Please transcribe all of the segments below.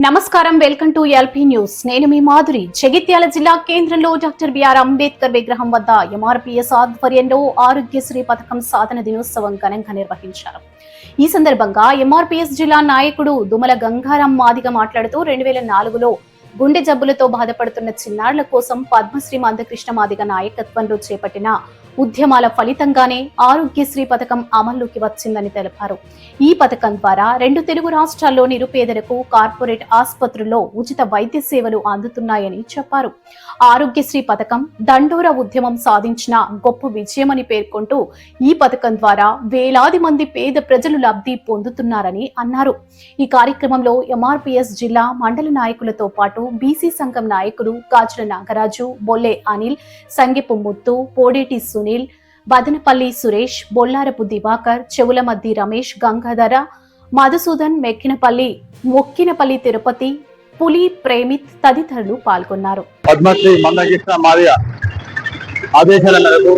నమస్కారం, welcome to LP news. నేను మీ మాధురి. జగిత్యాల జిల్లా కేంద్రంలో డాక్టర్ బిఆర్ అంబేద్కర్ విగ్రహం వద్ద ఎంఆర్పీఎస్ ఆధ్వర్యంలో ఆరోగ్యశ్రీ పథకం సాధన దినోత్సవం ఘనంగా నిర్వహించారు. ఈ సందర్భంగా ఎంఆర్పీఎస్ జిల్లా నాయకుడు దుమల గంగారాం మాదిగ మాట్లాడుతూ 2004లో గుండె జబ్బులతో బాధపడుతున్న చిన్నారుల కోసం పద్మశ్రీ మందకృష్ణ మాదిగ నాయకత్వంలో చేపట్టిన ఉద్యమాల ఫలితంగానే ఆరోగ్యశ్రీ పథకం అమల్లోకి వచ్చిందని తెలిపారు. ఈ పథకం ద్వారా 2 తెలుగు రాష్ట్రాల్లో నిరుపేదలకు కార్పొరేట్ ఆసుపత్రుల్లో ఉచిత వైద్య సేవలు అందుతున్నాయని చెప్పారు. ఆరోగ్యశ్రీ పథకం దండోర ఉద్యమం సాధించిన గొప్ప విజయమని పేర్కొంటూ ఈ పథకం ద్వారా వేలాది మంది పేద ప్రజలు లబ్ధి పొందుతున్నారని అన్నారు. ఈ కార్యక్రమంలో ఎంఆర్పీఎస్ జిల్లా మండల నాయకులతో పాటు బీసీ సంఘం నాయకులు గాజుల నాగరాజు, బొల్లే అనిల్, సంగిపు ముత్తు, పోడేటి సునీల్, బదనపల్లి సురేష్, బొల్లారపు దివాకర్, చెవులమద్ది రమేష్, గంగాధర, మధుసూదన్, మొక్కినపల్లి తిరుపతి, పులి ప్రేమిత్ తదితరులు పాల్గొన్నారు. పద్మశ్రీ మందకృష్ణ మాదిగ ఆదేశాల మేరకు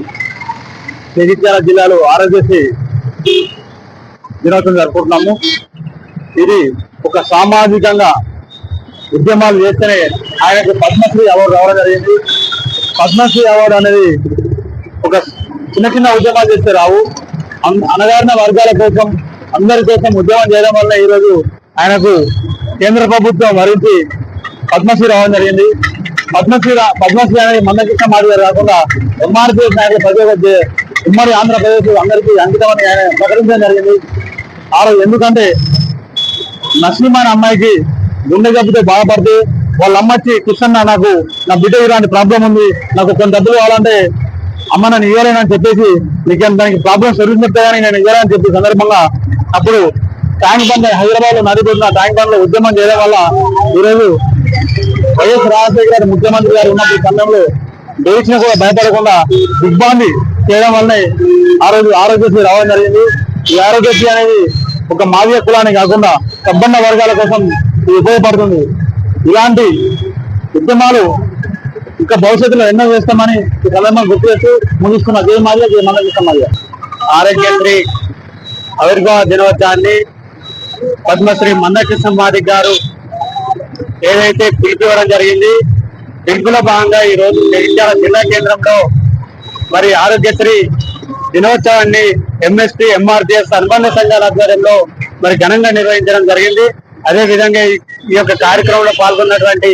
జగిత్యాల జిల్లాలో ఆరోగ్యశ్రీ దినోత్సవం జరుపుకుంటున్నాము. ఇది ఒక సామాజికంగా ఉద్యమాలు చేస్తేనే ఆయనకు పద్మశ్రీ అవార్డు రావడం జరిగింది. పద్మశ్రీ అవార్డు అనేది ఒక చిన్న చిన్న ఉద్యమాలు చేస్తే రావు. అణగారిన వర్గాల కోసం, అందరి కోసం ఉద్యమం చేయడం వల్ల ఈరోజు ఆయనకు కేంద్ర ప్రభుత్వం వరించి పద్మశ్రీ రావడం జరిగింది. పద్మశ్రీ అనేది మందకృష్ణ మాదిగ కాకుండా ఎంఆర్పీఎస్ నాయకులు ప్రతి ఒక్క ఉమ్మడి ఆంధ్రప్రదేశ్ అందరికీ అంకితమని ఆయన ప్రకటించడం జరిగింది. ఎందుకంటే నస్లిమాన్ అమ్మాయికి గుండె జబ్బుతో బాధపడితే వాళ్ళ అమ్మచ్చి కృష్ణన్న నాకు నా బిడ్డ ఇలాంటి ప్రాబ్లం ఉంది, నాకు కొన్ని డబ్బులు కావాలంటే అమ్మ నన్ను ఇవ్వలేనని చెప్పేసి నీకు దానికి ప్రాబ్లం సొల్యూషన్ చెప్తాయని నేను ఇవ్వాలని చెప్పే సందర్భంగా అప్పుడు ట్యాంక్ బండ్ హైదరాబాద్ లో నడిపోతున్న ట్యాంక్ బండ్ లో ఉద్యమం చేయడం వల్ల ఈరోజు వైఎస్ రాజశేఖర గారు ముఖ్యమంత్రి గారు ఉన్నప్పుడు సమయంలో దేశం కూడా భయపడకుండా దిగ్బాంది చేయడం వల్లనే ఆ రోజు ఆరోగ్యశ్రీ రావడం జరిగింది. ఈ ఆరోగ్యశ్రీ అనేది ఒక మాదిగ కులానికి కాకుండా సబ్బన్న వర్గాల కోసం ఇది ఉపయోగపడుతుంది. ఇలాంటి ఉద్యమాలు ఇంకా భవిష్యత్తులో ఎన్నో చేస్తామని ఈ సందర్భంగా గుర్తు చేస్తూ ముగిస్తున్న జై మాదిగ, జై మందకృష్ణ మాదిగ. ఆరోగ్యశ్రీ ఆవిర్భావ దినోత్సవాన్ని పద్మశ్రీ మందకృష్ణ మాదిగ గారు ఏదైతే పిలిపివ్వడం జరిగింది, పిలుపులో భాగంగా ఈ రోజు జగిత్యాల జిల్లా కేంద్రంలో మరి ఆరోగ్యశ్రీ దినోత్సవాన్ని ఎంఎస్పీ, ఎంఆర్పీఎస్ అనుబంధ సంఘాల ఆధ్వర్యంలో మరి ఘనంగా నిర్వహించడం జరిగింది. అదే విధంగా ఈ యొక్క కార్యక్రమంలో పాల్గొన్నటువంటి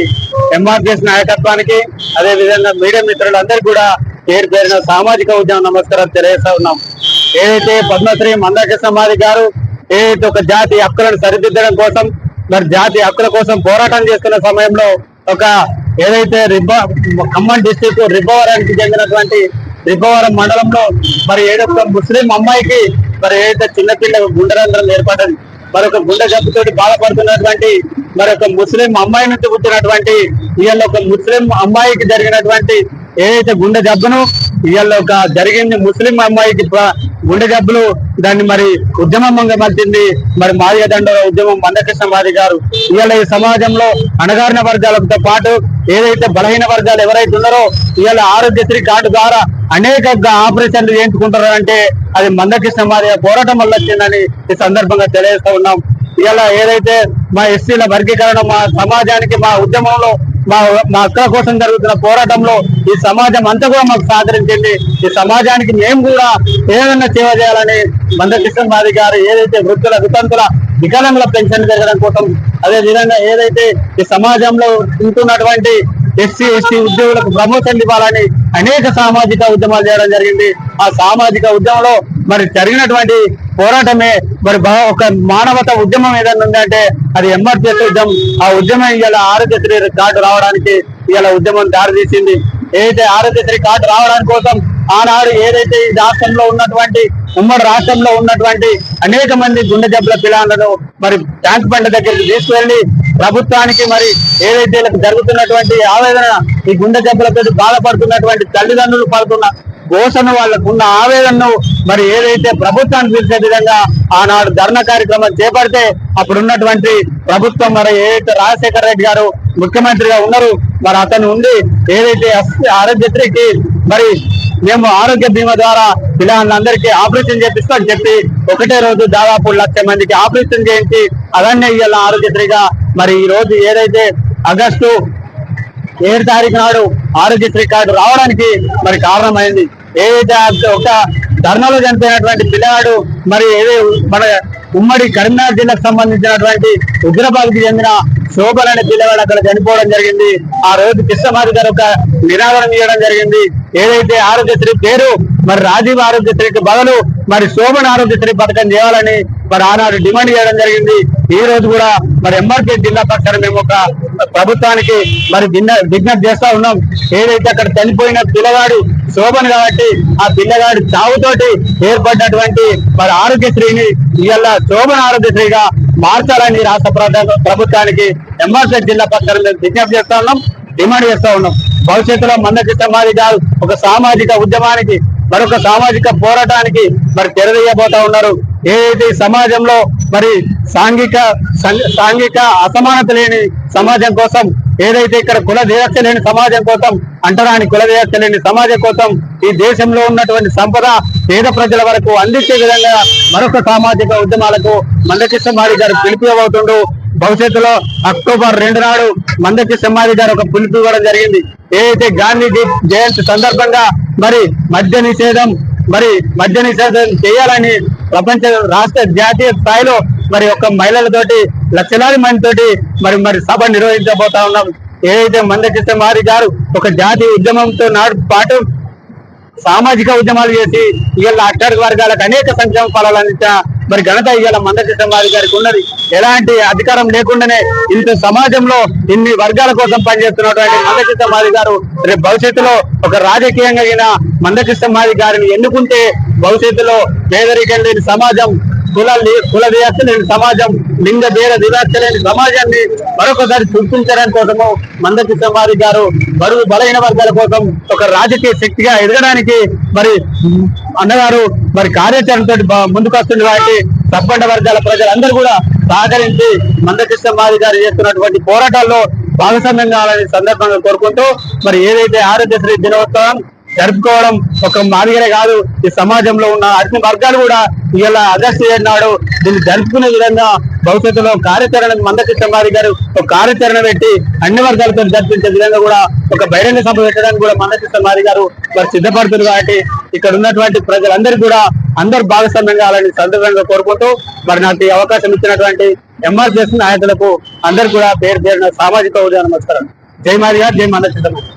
ఎంఆర్పీఎస్ నాయకత్వానికి, అదే విధంగా మీడియా మిత్రులందరికీ కూడా పేరు పేరున సామాజిక ఉద్యమ నమస్కారం తెలియజేస్తా ఉన్నాం. ఏదైతే పద్మశ్రీ మందకృష్ణ మాదిగ గారు ఏదైతే ఒక జాతి హక్కులను సరిదిద్దడం కోసం, మరి జాతి హక్కుల కోసం పోరాటం చేస్తున్న సమయంలో ఒక ఏదైతే ఖమ్మం డిస్టిక్ రిబ్బవరానికి చెందినటువంటి రిబ్బవరం మండలంలో మరి ఏదైతే ముస్లిం అమ్మాయికి మరి ఏదైతే చిన్నపిల్ల గుండెరంధ్రం ఏర్పడింది, మరొక గుండె జబ్బుతోటి బాధపడుతున్నటువంటి మరొక ముస్లిం అమ్మాయి నుంచి పుట్టినటువంటి ఇవాళ ఒక ముస్లిం అమ్మాయికి జరిగినటువంటి ఏదైతే గుండె జబ్బును ఇవాళ ఒక జరిగింది ముస్లిం అమ్మాయికి గుండె జబ్బులు దాన్ని మరి ఉద్యమంగా మలిచింది మరి మాదిగ దండోర ఉద్యమం మందకృష్ణ మాదిగ గారు. ఇవాళ ఈ సమాజంలో అణగారిన వర్గాలతో పాటు ఏదైతే బలహీన వర్గాలు ఎవరైతే ఉన్నారో ఇవాళ ఆరోగ్యశ్రీ కార్డు ద్వారా అనేక ఆపరేషన్లు చేయించుకుంటారు అంటే అది మందకృష్ణ మాదిగ పోరాటం వల్ల వచ్చిందని ఈ సందర్భంగా తెలియజేస్తా ఉన్నాం. ఇవాళ ఏదైతే మా ఎస్సీల వర్గీకరణ, మా సమాజానికి, మా ఉద్యమంలో, మా హక్కుల కోసం జరుగుతున్న పోరాటంలో ఈ సమాజం అంతా కూడా మాకు సహకరించింది. ఈ సమాజానికి మేము కూడా ఏదైనా సేవ చేయాలని మందకృష్ణ మాదిగ గారు ఏదైతే వృద్ధుల, వితంతుల, వికలాంగుల పెన్షన్ పెరగడం కోసం, అదే విధంగా ఏదైతే ఈ సమాజంలో ఉంటున్నటువంటి ఎస్సీ ఉద్యోగులకు ప్రమోషన్ ఇవ్వాలని అనేక సామాజిక ఉద్యమాలు చేయడం జరిగింది. ఆ సామాజిక ఉద్యమంలో మరి జరిగినటువంటి పోరాటమే మరి ఒక మానవత ఉద్యమం ఏదైనా ఉందంటే అది ఎంఆర్పీఎస్ ఉద్యమం. ఆ ఉద్యమం ఇవాళ ఆరోగ్యశ్రీ కార్డు రావడానికి ఇవాళ ఉద్యమం దారితీసింది. ఏదైతే ఆరోగ్యశ్రీ కార్డు రావడానికి కోసం ఆనాడు ఏదైతే ఈ రాష్ట్రంలో ఉన్నటువంటి ఉమ్మడి రాష్ట్రంలో ఉన్నటువంటి అనేక మంది గుండె జబ్బుల పిల్లలను మరి ట్యాంక్ బండ్ దగ్గరికి తీసుకువెళ్లి ప్రభుత్వానికి మరి ఏదైతే జరుగుతున్నటువంటి ఆవేదన, ఈ గుండె జబ్బులతో బాధపడుతున్నటువంటి తల్లిదండ్రులు పడుతున్న ఘోషను, వాళ్ళకున్న ఆవేదనను మరి ఏదైతే ప్రభుత్వాన్ని పిలిచే విధంగా ఆనాడు ధర్నా కార్యక్రమం చేపడితే అప్పుడున్నటువంటి ప్రభుత్వం మరి ఏదైతే రాజశేఖర రెడ్డి గారు ముఖ్యమంత్రిగా ఉన్నారు, మరి అతను ఉండి ఏదైతే ఆరోగ్యశ్రీకి మరి మేము ఆరోగ్య బీమా ద్వారా పిల్లలందరికీ ఆపరేషన్ చేపిస్తాం అని చెప్పి ఒకటే రోజు దాదాపు 1,00,000 మందికి ఆపరేషన్ చేయించి అవన్నీ ఇవాళ ఆరోగ్యశ్రీగా మరి ఈ రోజు ఏదైతే ఆగస్టు 7 తారీఖు నాడు ఆరోగ్యశ్రీ కార్డు రావడానికి మరి కారణమైంది. ఏదైతే ఒక ధర్నాలో చనిపోయినటువంటి పిల్లవాడు మరి మన ఉమ్మడి కరీంనగర్ జిల్లాకు సంబంధించినటువంటి ఉగ్రబాద్కి చెందిన శోభన్ అనే పిల్లవాడు అక్కడ చనిపోవడం జరిగింది. ఆ రోజు కృష్ణమాది గారు ఒక నినాదం ఇవ్వడం జరిగింది. ఏదైతే ఆరోగ్యశ్రీ పేరు మరి రాజీవ్ ఆరోగ్యశ్రీకి బదులు మరి శోభన్ ఆరోగ్యశ్రీ పథకం చేయాలని మరి ఆనాడు డిమాండ్ చేయడం జరిగింది. ఈ రోజు కూడా మరి ఎంఆర్పీ జిల్లా పక్షాన మేము ఒక ప్రభుత్వానికి మరి విజ్ఞప్తి చేస్తా ఉన్నాం. ఏదైతే అక్కడ చనిపోయిన పిల్లగాడు శోభన్ కాబట్టి ఆ పిల్లగాడి చావుతోటి ఏర్పడినటువంటి మరి ఆరోగ్యశ్రీని ఇవాళ శోభన్ ఆరోగ్యశ్రీగా మార్చాలని రాష్ట్ర ప్రభుత్వానికి ఎంఆర్పీ జిల్లా పక్షాన మేము విజ్ఞప్తి చేస్తా ఉన్నాం, డిమాండ్ చేస్తా ఉన్నాం. భవిష్యత్తులో మందకృష్ణమాది గారు ఒక సామాజిక ఉద్యమానికి మరొక సామాజిక పోరాటానికి మరి తెరదీయబోతా ఉన్నారు. ఏదైతే సమాజంలో మరి సాంఘిక అసమానత లేని సమాజం కోసం, ఏదైతే ఇక్కడ కుల వివక్ష లేని సమాజం కోసం, అంటరాని కుల వివక్ష లేని సమాజం కోసం ఈ దేశంలో ఉన్నటువంటి సంపద పేద ప్రజల వరకు అందించే విధంగా మరొక సామాజిక ఉద్యమాలకు మందకృష్ణమాది గారు పిలుపునివ్వబోతుండు. భవిష్యత్తులో అక్టోబర్ 2 నాడు మందకృష్ణమాది గారు ఒక పిలుపు ఇవ్వడం జరిగింది. ఏదైతే గాంధీ జయంతి సందర్భంగా మరి మద్య నిషేధం చేయాలని ప్రపంచ రాష్ట్ర జాతీయ స్థాయిలో మరి ఒక మహిళలతోటి లక్షలాది మందితోటి మరి సభ నిర్వహించబోతా ఉన్నాం. ఏదైతే మందకృష్ణమాది గారు ఒక జాతీయ ఉద్యమంతో పాటు సామాజిక ఉద్యమాలు చేసి ఇవాళ అట్టడుగు వర్గాలకు అనేక సంక్షేమ ఫలాలు అందించిన మరి ఘనత ఇవాళ మందకృష్ణమాది గారికి ఉన్నది. ఎలాంటి అధికారం లేకుండానే ఇంత సమాజంలో ఇన్ని వర్గాల కోసం పనిచేస్తున్నటువంటి మందకృష్ణమాది గారు రేపు భవిష్యత్తులో ఒక రాజకీయంగా మందకృష్ణమాది గారిని ఎన్నుకుంటే భవిష్యత్తులో పేదరికం లేని సమాజం, కుల వివక్ష లేని సమాజం, లింగ భేద వివక్ష లేని సమాజాన్ని మరొకసారి సృష్టించడానికి కోసము మందకృష్ణమాది గారు బరువు బలహీన వర్గాల కోసం ఒక రాజకీయ శక్తిగా ఎదగడానికి మరి అన్నగారు మరి కార్యాచరణతో ముందుకు వస్తుంది. కాబట్టి తప్పండ వర్గాల ప్రజలందరూ కూడా సహకరించి మందకృష్ణమాది గారు చేస్తున్నటువంటి పోరాటాల్లో భాగస్వామ్యం కావాలని సందర్భంగా కోరుకుంటూ మరి ఏదైతే ఆరోగ్యశ్రీ దినోత్సవం జరుపుకోవడం ఒక మాదిగనే కాదు, ఈ సమాజంలో ఉన్న అన్ని వర్గాలు కూడా ఇలా ఆగస్టు 7 నాడు దీన్ని జరుపుకునే విధంగా భవిష్యత్తులో కార్యాచరణ మందకృష్ణమాది గారు ఒక కార్యాచరణ పెట్టి అన్ని వర్గాలతో జరిపించే విధంగా కూడా ఒక బహిరంగ సభ పెట్టడానికి కూడా మందకృష్ణమాది గారు మరి సిద్ధపడుతుంది. కాబట్టి ఇక్కడ ఉన్నటువంటి ప్రజలందరూ కూడా అందరూ భాగస్వామ్యం కావాలని సందర్భంగా కోరుకుంటూ మరి నాకు ఈ అవకాశం ఇచ్చినటువంటి ఎంఆర్పీఎస్ నాయకులకు అందరూ కూడా పేరు పేరున సామాజిక ఉద్యమ నమస్కారం. జై మాదిగా, జై మందకృష్ణమాది.